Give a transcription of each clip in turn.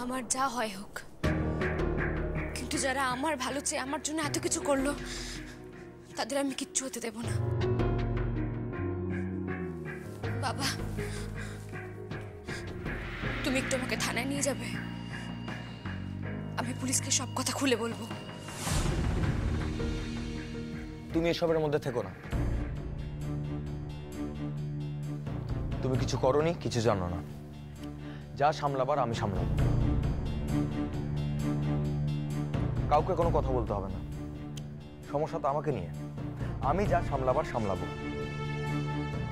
আমার যা হয় হোক, কিন্তু যারা আমার ভালো চেয়ে আমার জন্য এত কিছু করলো তাদের আমি কিচ্ছু হতে দেব না। বাবা, তুমি একটু আমাকে থানায় নিয়ে যাবে? আমি পুলিশকে সব কথা খুলে বলবো। তুমি এসবের মধ্যে থেকো না। তুমি কিছু করোনি, কিছু জানো না। যা সামলাবার আমি সামলাবো। কাউকে কোনো কথা বলতে হবে না। সমস্যা তো আমাকে নিয়ে। আমি যা সামলাবার সামলাবো।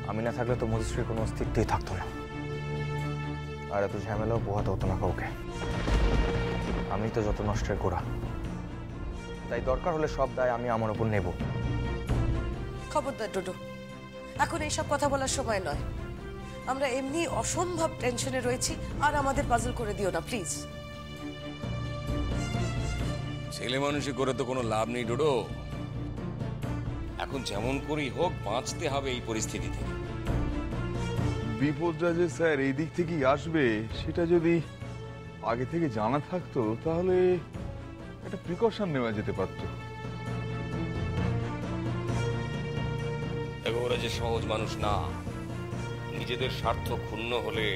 আমি না থাকলে তো মধুশ্রীর কোনো অস্তিত্বই থাকতো না, আর এত ঝামেলাও পোহাতে হতো না কাউকে। আমি তো যত নষ্টের গোড়া, তাই দরকার হলে সব দায় আমি আমার উপর নেব। খবরদার ডুডু, এখন এইসব কথা বলার সময় নয়। আমরা এমনি অসম্ভব টেনশনে রয়েছি, আর আমাদের পাজল করে দিও না প্লিজ। ছেলে মানুষই করে তো কোনো লাভ নেই ডোডো। এখন যেমন করেই হোক বাঁচতে হবে এই পরিস্থিতি থেকে। বিপদটা যে স্যার এই দিক থেকেই আসবে সেটা যদি আগে থেকে জানা থাকতো তাহলে একটা প্রিকশন নেওয়া যেতে পারতো। দেখো, ওরা যে সহজ মানুষ না। নিজেদের স্বার্থ ক্ষুণ্ণ হলে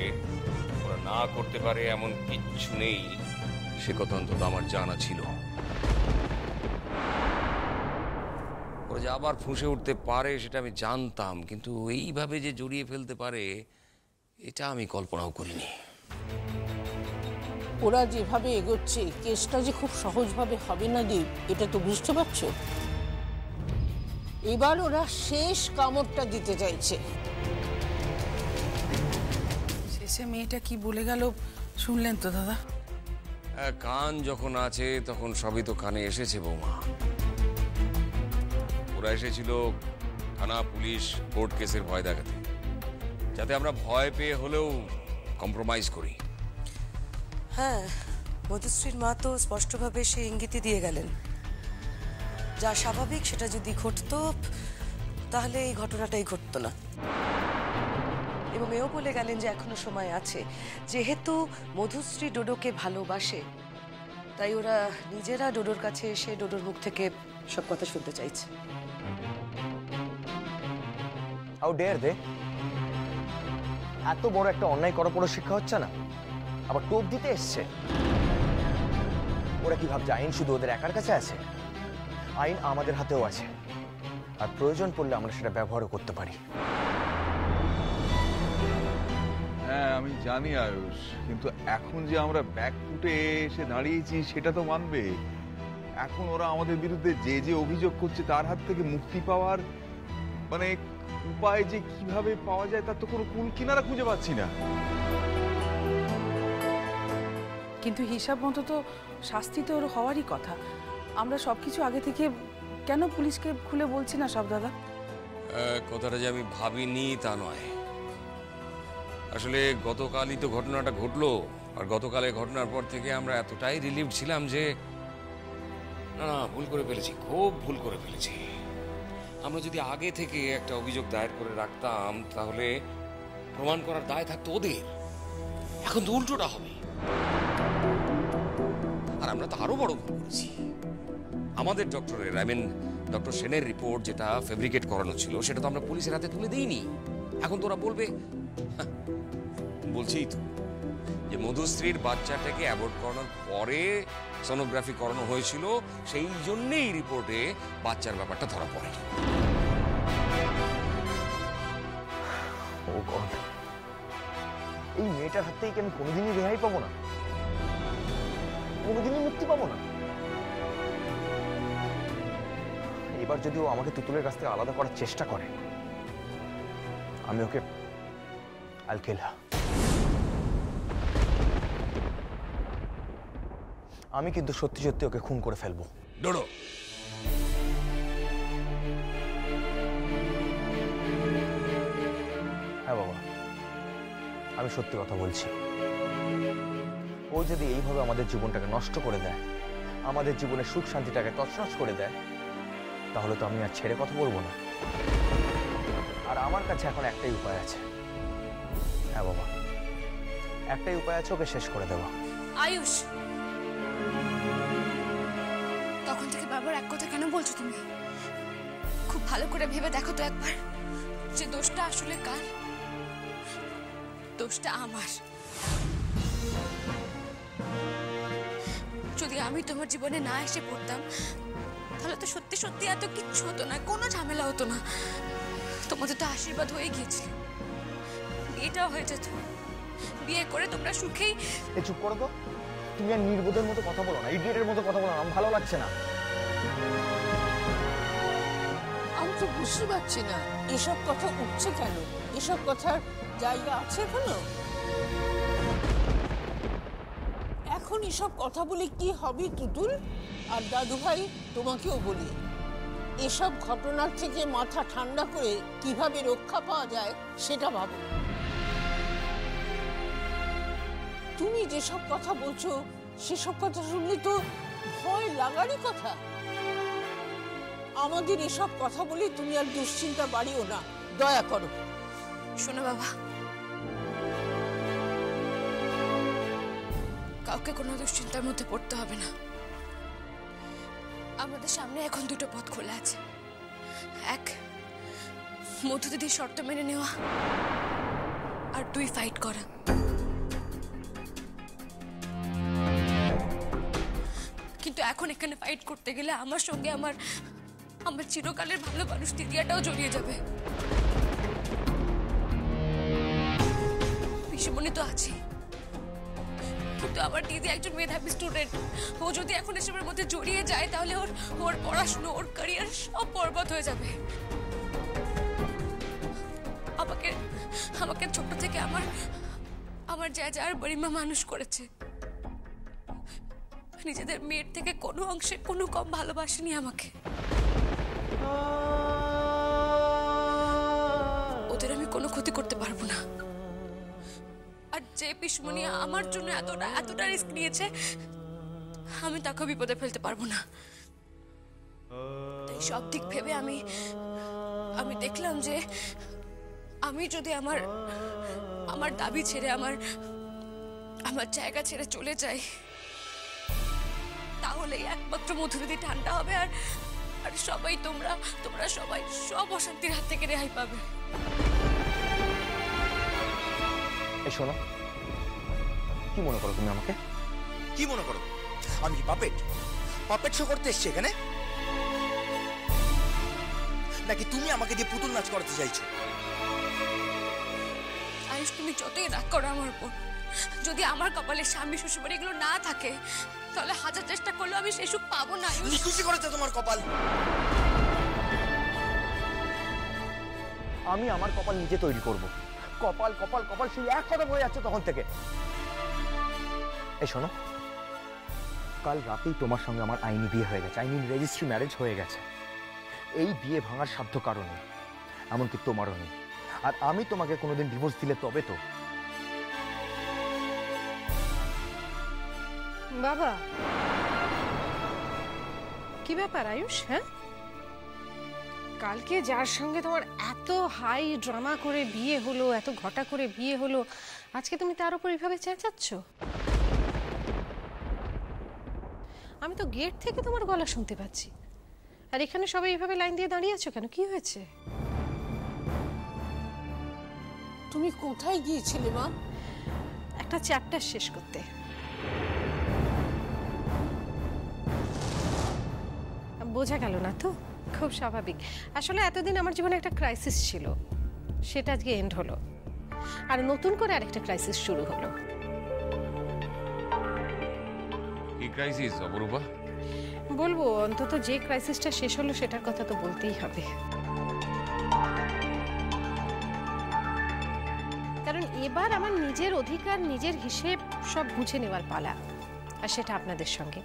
ওরা না করতে পারে এমন কিচ্ছু নেই, সে কথা অন্তত আমার জানা ছিল। ওরা যে আবার ফুঁসে উঠতে পারে সেটা আমি জানতাম, কিন্তু এইভাবে যে জড়িয়ে ফেলতে পারে এটা আমি কল্পনাও করিনি। ওরা যেভাবে এগোচ্ছে কেসটা যে খুব সহজভাবে হবে না দীপ, এটা তো বুঝতে পারছো। এবার ওরা শেষ কামড়টা দিতে চাইছে। শেষে মেয়েটা কি বলে গেল শুনলেন তো দাদা? কান যখন আছে তখন সবই তো কানে এসেছে বৌমা। ওরা এসেছিল থানা, পুলিশ, কোর্ট কেসের ভয় দেখাতে, যাতে আমরা ভয় পেয়ে হলেও কম্প্রোমাইজ করি। হ্যাঁ, মধুশ্রীর মা তো স্পষ্টভাবে সে ইঙ্গিতই দিয়ে গেলেন। যা স্বাভাবিক সেটা যদি ঘটতো তাহলে এই ঘটনাটাই ঘটতো না। এবং এও বলে গেলেন যে এখনো সময় আছে, যেহেতু মধুশ্রী ডোডোকে ভালোবাসে তাই ওরা নিজেরা ডোডোর কাছে এসে ডোডোর মুখ থেকে সব কথা শুনতে চাইছে। হাউ ডেয়ার দে! এত বড় একটা অন্যায় করার পরও শিক্ষা হচ্ছে না, আবার টোপ দিতে এসছে। ওরা কি ভাবছে আইন শুধু ওদের একার কাছে আছে? আইন আমাদের হাতেও আছে, আর প্রয়োজন পড়লে আমরা সেটা ব্যবহারও করতে পারি। হ্যাঁ আমি জানি আয়ুষ, কিন্তু এখন যে আমরা ব্যাক ফুটে এসে দাঁড়িয়েছি সেটা তো মানবে। এখন ওরা আমাদের বিরুদ্ধে যে যে অভিযোগ করছে তার হাত থেকে মুক্তি পাওয়ার মানে উপায় যে কিভাবে পাওয়া যায় তার তো কোনো কুল কিনারা খুঁজে পাচ্ছি না। কিন্তু হিসাব মতো তো শাস্তি তো ওর হওয়ারই কথা। আমরা সবকিছু আগে থেকে কেন পুলিশকে খুলে বলছি না সব দাদা? কথাটা যে আমি ভাবিনি তা নয়। আসলে গতকালই তো ঘটনাটা ঘটলো, আর গতকালের ঘটনার পর থেকে আমরা এতটাই রিলিভ ছিলাম যে না ভুল করে ফেলেছি, খুব ভুল করে ফেলেছি। আমরা যদি আগে থেকে একটা অভিযোগ দায়ের করে রাখতাম তাহলে প্রমাণ করার দায় থাকতো ওদের। এখন তো উল্টোটা হবে। আর আমরা তো আরো বড় ভুল করেছি। আমাদের ডক্টরের ডক্টর সেনের রিপোর্ট যেটা ফেব্রিকেট করানো ছিল সেটা তো আমরা পুলিশের হাতে তুলে দিইনি। এখন তো ওরা বলবে, বলছেই তো, যে মধুশ্রীর বাচ্চাটাকে অ্যাবর্ট করানোর পরে সোনোগ্রাফি করানো হয়েছিল, সেই জন্যেই রিপোর্টে বাচ্চার ব্যাপারটা ধরা পড়ে। ও গড, এই মেয়েটার হাত থেকে আমি কোনোদিনই রেহাই পাবো না, কোনোদিনই মুক্তি পাবো না। এবার যদি ও আমাকে তুতুলের কাছ থেকে আলাদা করার চেষ্টা করে, আমি ওকে I'll kill her। আমি কিন্তু সত্যি সত্যি ওকে খুন করে ফেলবো। ডোডো, হ্যাঁ বাবা, আমি সত্যি কথা বলছি। ও যদি এইভাবে আমাদের জীবনটাকে নষ্ট করে দেয়, আমাদের জীবনের সুখ শান্তিটাকে তছনছ করে দেয়, তাহলে তো আমি আর ছেড়ে কথা বলবো না। আর আমার কাছে এখন একটাই উপায় আছে। হ্যাঁ বাবা, একটাই উপায় আছে, ওকে শেষ করে দেওয়া। আয়ুষ, তখন থেকে বারবার এক কথা কেন বলছো তুমি? খুব ভালো করে ভেবে দেখো তো একবার যে দোষটা আসলে কার। দোষটা আমার। যদি আমি তোমার জীবনে না এসে পড়তাম তাহলে তো সত্যি সত্যি এত কিচ্ছু হতো না, কোনো ঝামেলা হতো না। তোমাদের তো আশীর্বাদ হয়ে গিয়েছিল, বিয়েটাও হয়ে যেত। বিয়ে করে তোমরা সুখেই। চুপ করো তো, তুমি আর নির্বোধের মতো কথা বলো না, ইডিয়েটের মতো কথা বলো না, আমার ভালো লাগছে না। আমি তো বুঝতে পারছি না এসব কথা উঠছে কেন, এসব কথার জায়গা আছে এখনো? এখন এসব কথা বলে কি হবে টুটুল? আর দাদু ভাই তোমাকেও বলি, এসব ঘটনার থেকে মাথা ঠান্ডা করে কিভাবে রক্ষা পাওয়া যায় সেটা ভাবো। তুমি যেসব কথা বলছো সেসব কথা শুনলে তো ভয় লাগারই কথা। আমাদের এসব কথা বলে তুমি আর দুশ্চিন্তা বাড়িও না, দয়া করো। শোনো বাবা, কাউকে কোনো দুশ্চিন্তার মধ্যে পড়তে হবে না। আমাদের সামনে এখন দুটো পথ খোলা আছে। এক, মধু দিদির শর্ত মেনে নেওয়া, আর দুই, ফাইট করা। কিন্তু এখন এখানে ফাইট করতে গেলে আমার সঙ্গে আমার চিরকালের ভালো মানুষ দিদিয়াটাও জড়িয়ে যাবে। পিসিমণি তো আছে, কিন্তু আমার দিদি একজন মেধাবী স্টুডেন্ট। ও যদি এখন এসবের মধ্যে জড়িয়ে যায় তাহলে ওর পড়াশুনো, ওর ক্যারিয়ার সব বরবাদ হয়ে যাবে। আমাকে ছোট থেকে আমার যার বড়িমা মানুষ করেছে। নিজেদের মেয়ের থেকে কোনো অংশে কোনো কম ভালোবাসেনি আমাকে। ওদের আমি কোনো ক্ষতি করতে পারবো না। আর যে পিসমণি আমার জন্য এতটা রিস্ক নিয়েছে, আমি তাকে বিপদে ফেলতে পারবো না। তাই সব দিক ভেবে আমি দেখলাম যে আমি যদি আমার দাবি ছেড়ে আমার জায়গা ছেড়ে চলে যাই, তাহলে একমাত্র মধুদিদি ঠান্ডা হবে, আর সবাই তোমরা সবাই সব অশান্তির হাত থেকে রেহাই পাবে। এই শোনো, কি মনে করো তুমি আমাকে? কি মনে করো? আমি কি পাপেট শো করতে এসছি এখানে, নাকি তুমি আমাকে দিয়ে পুতুল নাচ করাতে চাইছো? আয়ুষ, তুমি যতই রাগ করো আমার উপর, যদি আমার কপালে স্বামী শ্বশুরবাড়ি এগুলো না থাকে তাহলে হাজার চেষ্টা করলেও আমি সেই সুখ পাবো না। খুশি করেছে তোমার কপাল। আমি আমার কপাল নিজে তৈরি করব। কপাল কপাল কপাল সেই এক কথা বলে যাচ্ছে তখন থেকে। এই শোনো, কাল রাতেই তোমার সঙ্গে আমার আইনি বিয়ে হয়ে গেছে, আইনি রেজিস্ট্রি ম্যারেজ হয়ে গেছে। এই বিয়ে ভাঙার সাধ্য কারণে এমনকি তোমারও নেই। আর আমি তোমাকে কোনোদিন ডিভোর্স দিলে তবে তো। বাবা, কি ব্যাপার আয়ুষ? হ্যাঁ, কালকে যার সঙ্গে তোমার এত হাই ড্রামা করে বিয়ে হলো, এত ঘটা করে বিয়ে হলো, আজকে তুমি তার উপর এইভাবে চেঁচাচ্ছ? আমি তো গেট থেকে তোমার গলা শুনতে পাচ্ছি, আর এখানে সবাই এইভাবে লাইন দিয়ে দাঁড়িয়ে আছো কেন? কি হয়েছে? তুমি কোথায় গিয়েছিলে মা? একটা চ্যাপ্টার শেষ করতে। বোঝা গেল না তো? খুব স্বাভাবিক। আসলে এতদিন আমার জীবনে একটা ক্রাইসিস ছিল, সেটা আজকে এন্ড হলো, আর নতুন করে আরেকটা ক্রাইসিস শুরু হলো। কি ক্রাইসিস অপরূপা? বলবো, অন্তত যে ক্রাইসিসটা শেষ হলো সেটার কথা তো বলতেই হবে, কারণ এবার আমার নিজের অধিকার, নিজের হিসেব সব বুঝে নেওয়ার পালা, আর সেটা আপনাদের সঙ্গে।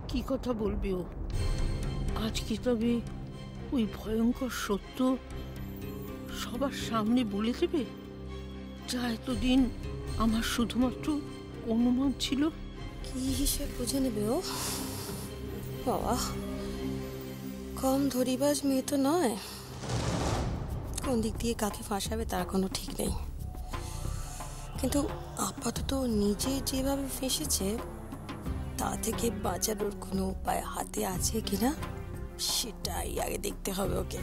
কি কথা বলবি ও? আজ কি তবে ওই ভয়ঙ্কর সত্য সবার সামনে বলে দেবে, যা এতদিন আমার শুধুমাত্র অনুমান ছিল? কি হিসেব বুঝে নেবে ও? বাবা, কম ধরিবাজ মেয়ে তো নয়। কোন দিক দিয়ে কাকে ফাঁসাবে তার কোনো ঠিক নেই, কিন্তু আপাতত নিজে যেভাবে ফেঁসেছে তা থেকে বাঁচানোর কোনো উপায় হাতে আছে কিনা সেটাই আগে দেখতে হবে ওকে।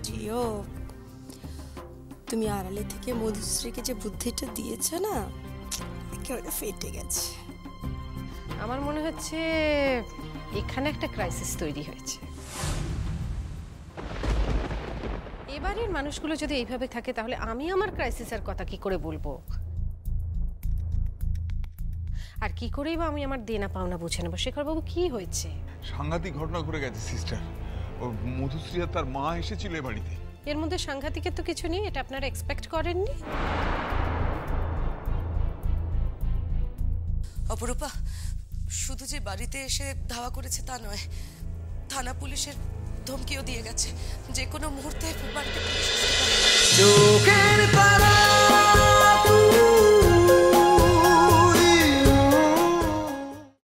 জিও, তুমি আড়ালে থেকে মধুশ্রীকে যে বুদ্ধিটা দিয়েছ না, একেবারে ফেটে গেছে। আমার মনে হচ্ছে এখানে একটা ক্রাইসিস তৈরি হয়েছে। এবারের মানুষগুলো যদি এইভাবে থাকে তাহলে আমি আমার ক্রাইসিসের কথা কি করে বলবো, আর কি করেই বা আমি আমার দেনা পাওনা বুঝে নেবো? শেখরবাবু, কি হয়েছে? সাংঘাতিক ঘটনা ঘটে গেছে সিস্টার। ও মধুশ্রী আর তার মা এসেছিল এ বাড়িতে। এর মধ্যে সাংঘাতিকের তো কিছু নেই, এটা আপনারা এক্সপেক্ট করেননি? অপরূপা, শুধু যে বাড়িতে এসে ধাওয়া করেছে তা নয়, থানা পুলিশের ধমকিও দিয়ে গেছে, যে কোনো মুহূর্তে বাড়িতে পুলিশ আসতে পারে।